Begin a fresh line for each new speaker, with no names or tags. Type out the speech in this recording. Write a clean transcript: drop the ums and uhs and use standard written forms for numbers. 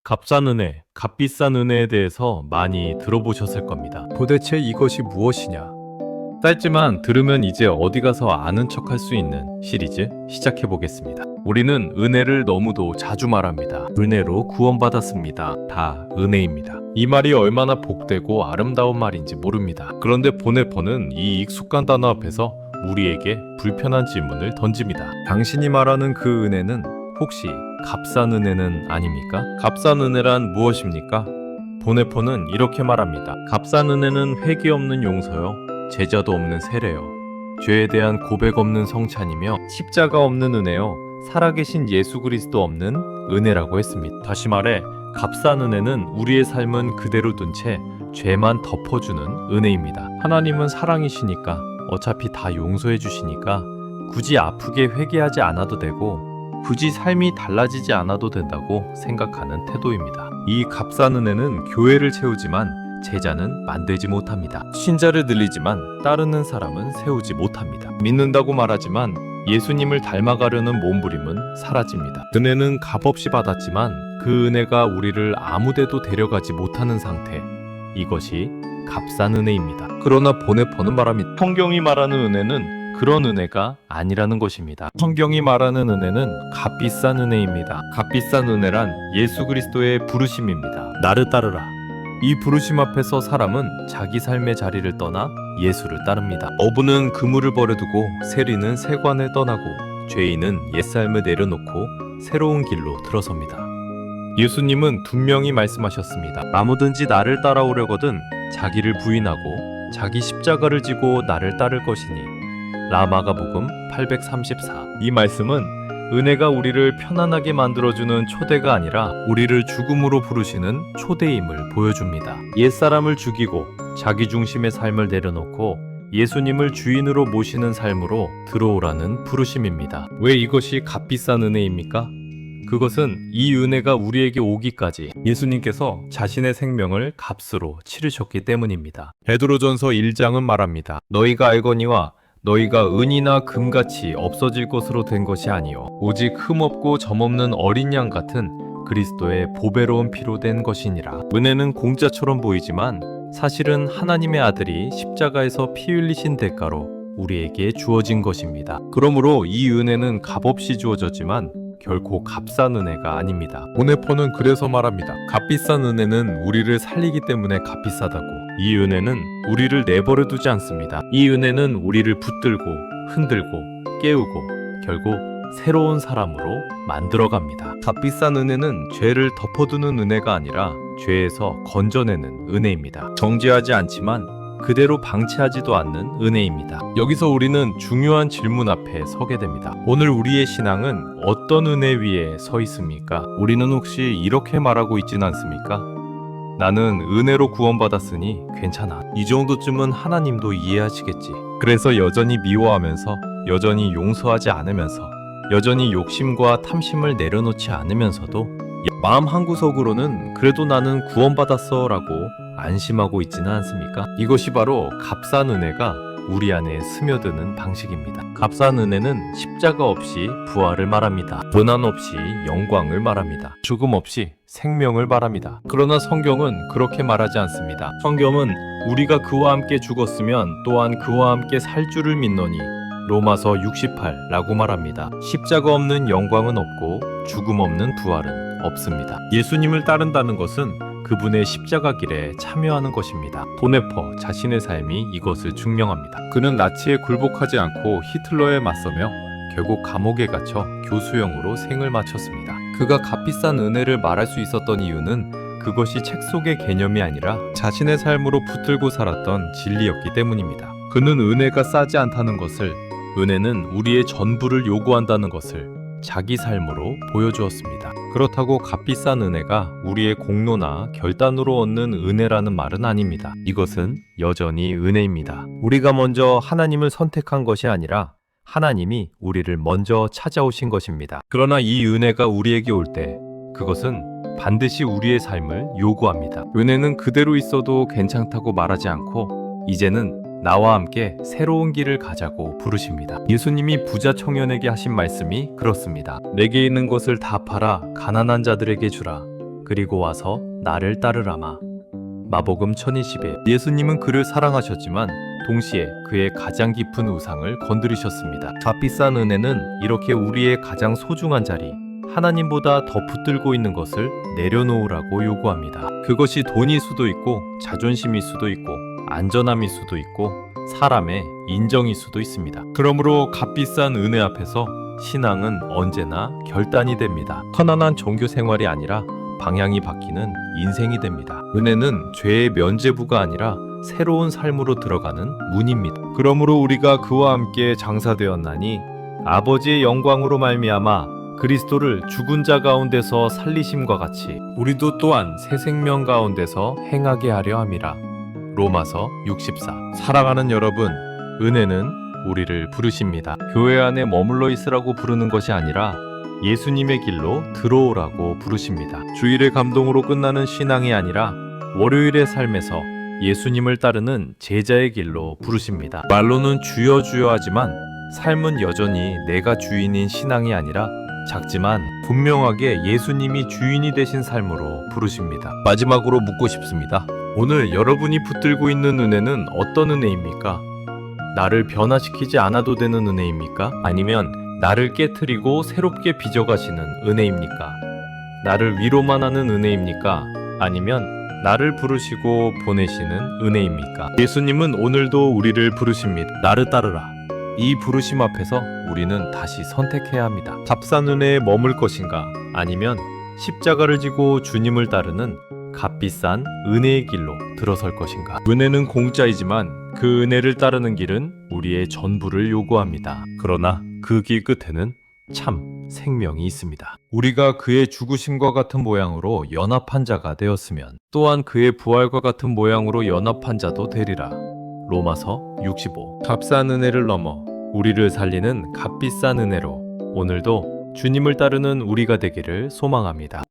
값싼 은혜, 값비싼 은혜에 대해서 많이 들어보셨을 겁니다.
도대체 이것이 무엇이냐?
짧지만 들으면 이제 어디 가서 아는 척할 수 있는 시리즈 시작해 보겠습니다. 우리는 은혜를 너무도 자주 말합니다. 은혜로 구원받았습니다. 다 은혜입니다. 이 말이 얼마나 복되고 아름다운 말인지 모릅니다. 그런데 보네퍼는 이 익숙한 단어 앞에서 우리에게 불편한 질문을 던집니다.
당신이 말하는 그 은혜는 혹시
값싼 은혜는 아닙니까? 값싼 은혜란 무엇입니까? 보네퍼는 이렇게 말합니다. 값싼 은혜는 회개 없는 용서요, 제자도 없는 세례요, 죄에 대한 고백 없는 성찬이며 십자가 없는 은혜요, 살아계신 예수 그리스도 없는 은혜라고 했습니다. 다시 말해 값싼 은혜는 우리의 삶은 그대로 둔 채 죄만 덮어주는 은혜입니다. 하나님은 사랑이시니까 어차피 다 용서해 주시니까 굳이 아프게 회개하지 않아도 되고 굳이 삶이 달라지지 않아도 된다고 생각하는 태도입니다. 이 값싼 은혜는 교회를 채우지만 제자는 만들지 못합니다. 신자를 늘리지만 따르는 사람은 세우지 못합니다. 믿는다고 말하지만 예수님을 닮아가려는 몸부림은 사라집니다. 은혜는 값없이 받았지만 그 은혜가 우리를 아무데도 데려가지 못하는 상태, 이것이 값싼 은혜입니다. 그러나 보네퍼는 말합니다. 성경이 말하는 은혜는 그런 은혜가 아니라는 것입니다. 성경이 말하는 은혜는 값비싼 은혜입니다. 값비싼 은혜란 예수 그리스도의 부르심입니다. 나를 따르라. 이 부르심 앞에서 사람은 자기 삶의 자리를 떠나 예수를 따릅니다. 어부는 그물을 버려두고 세리는 세관을 떠나고 죄인은 옛삶을 내려놓고 새로운 길로 들어섭니다. 예수님은 분명히 말씀하셨습니다. 아무든지 나를 따라오려거든 자기를 부인하고 자기 십자가를 지고 나를 따를 것이니. 라마가복음 834. 이 말씀은 은혜가 우리를 편안하게 만들어주는 초대가 아니라 우리를 죽음으로 부르시는 초대임을 보여줍니다. 옛사람을 죽이고 자기 중심의 삶을 내려놓고 예수님을 주인으로 모시는 삶으로 들어오라는 부르심입니다. 왜 이것이 값비싼 은혜입니까? 그것은 이 은혜가 우리에게 오기까지 예수님께서 자신의 생명을 값으로 치르셨기 때문입니다. 베드로전서 1장은 말합니다. 너희가 알거니와 너희가 은이나 금같이 없어질 것으로 된 것이 아니요 오직 흠없고 점없는 어린 양 같은 그리스도의 보배로운 피로 된 것이니라. 은혜는 공짜처럼 보이지만 사실은 하나님의 아들이 십자가에서 피 흘리신 대가로 우리에게 주어진 것입니다. 그러므로 이 은혜는 값없이 주어졌지만 결코 값싼 은혜가 아닙니다. 보네퍼는 그래서 말합니다. 값비싼 은혜는 우리를 살리기 때문에 값비싸다고. 이 은혜는 우리를 내버려 두지 않습니다. 이 은혜는 우리를 붙들고 흔들고 깨우고 결국 새로운 사람으로 만들어갑니다. 값비싼 은혜는 죄를 덮어두는 은혜가 아니라 죄에서 건져내는 은혜입니다. 정죄하지 않지만 그대로 방치하지도 않는 은혜입니다. 여기서 우리는 중요한 질문 앞에 서게 됩니다. 오늘 우리의 신앙은 어떤 은혜 위에 서 있습니까? 우리는 혹시 이렇게 말하고 있진 않습니까? 나는 은혜로 구원받았으니 괜찮아. 이 정도쯤은 하나님도 이해하시겠지. 그래서 여전히 미워하면서, 여전히 용서하지 않으면서, 여전히 욕심과 탐심을 내려놓지 않으면서도 마음 한구석으로는 그래도 나는 구원받았어 라고 안심하고 있지는 않습니까? 이것이 바로 값싼 은혜가 우리 안에 스며드는 방식입니다. 값싼 은혜는 십자가 없이 부활을 말합니다. 고난 없이 영광을 말합니다. 죽음 없이 생명을 말합니다. 그러나 성경은 그렇게 말하지 않습니다. 성경은 우리가 그와 함께 죽었으면 또한 그와 함께 살 줄을 믿노니 로마서 68라고 말합니다. 십자가 없는 영광은 없고 죽음 없는 부활은 없습니다. 예수님을 따른다는 것은 그분의 십자가 길에 참여하는 것입니다. 보네퍼 자신의 삶이 이것을 증명합니다. 그는 나치에 굴복하지 않고 히틀러에 맞서며 결국 감옥에 갇혀 교수형으로 생을 마쳤습니다. 그가 값비싼 은혜를 말할 수 있었던 이유는 그것이 책 속의 개념이 아니라 자신의 삶으로 붙들고 살았던 진리였기 때문입니다. 그는 은혜가 싸지 않다는 것을, 은혜는 우리의 전부를 요구한다는 것을 자기 삶으로 보여주었습니다. 그렇다고 값비싼 은혜가 우리의 공로나 결단으로 얻는 은혜라는 말은 아닙니다. 이것은 여전히 은혜입니다. 우리가 먼저 하나님을 선택한 것이 아니라 하나님이 우리를 먼저 찾아오신 것입니다. 그러나 이 은혜가 우리에게 올 때 그것은 반드시 우리의 삶을 요구합니다. 은혜는 그대로 있어도 괜찮다고 말하지 않고 이제는 나와 함께 새로운 길을 가자고 부르십니다. 예수님이 부자 청년에게 하신 말씀이 그렇습니다. 내게 있는 것을 다 팔아 가난한 자들에게 주라. 그리고 와서 나를 따르라마. 마복음 1021.
예수님은 그를 사랑하셨지만 동시에 그의 가장 깊은 우상을 건드리셨습니다. 값비싼 은혜는 이렇게 우리의 가장 소중한 자리, 하나님보다 더 붙들고 있는 것을 내려놓으라고 요구합니다. 그것이 돈일 수도 있고 자존심일 수도 있고 안전함일 수도 있고 사람의 인정일 수도 있습니다. 그러므로 값비싼 은혜 앞에서 신앙은 언제나 결단이 됩니다. 편안한 종교 생활이 아니라 방향이 바뀌는 인생이 됩니다. 은혜는 죄의 면죄부가 아니라 새로운 삶으로 들어가는 문입니다. 그러므로 우리가 그와 함께 장사되었나니 아버지의 영광으로 말미암아 그리스도를 죽은 자 가운데서 살리심과 같이 우리도 또한 새 생명 가운데서 행하게 하려 함이라. 로마서 64. 사랑하는 여러분, 은혜는 우리를 부르십니다. 교회 안에 머물러 있으라고 부르는 것이 아니라 예수님의 길로 들어오라고 부르십니다. 주일의 감동으로 끝나는 신앙이 아니라 월요일의 삶에서 예수님을 따르는 제자의 길로 부르십니다. 말로는 주여 주여 하지만 삶은 여전히 내가 주인인 신앙이 아니라 작지만 분명하게 예수님이 주인이 되신 삶으로 부르십니다. 마지막으로 묻고 싶습니다. 오늘 여러분이 붙들고 있는 은혜는 어떤 은혜입니까? 나를 변화시키지 않아도 되는 은혜입니까? 아니면 나를 깨트리고 새롭게 빚어가시는 은혜입니까? 나를 위로만 하는 은혜입니까? 아니면 나를 부르시고 보내시는 은혜입니까? 예수님은 오늘도 우리를 부르십니다. 나를 따르라. 이 부르심 앞에서 우리는 다시 선택해야 합니다. 값싼 은혜에 머물 것인가? 아니면 십자가를 지고 주님을 따르는 값비싼 은혜의 길로 들어설 것인가? 은혜는 공짜이지만 그 은혜를 따르는 길은 우리의 전부를 요구합니다. 그러나 그 길 끝에는 참 생명이 있습니다. 우리가 그의 죽으심과 같은 모양으로 연합한 자가 되었으면 또한 그의 부활과 같은 모양으로 연합한 자도 되리라. 로마서 65. 값싼 은혜를 넘어 우리를 살리는 값비싼 은혜로 오늘도 주님을 따르는 우리가 되기를 소망합니다.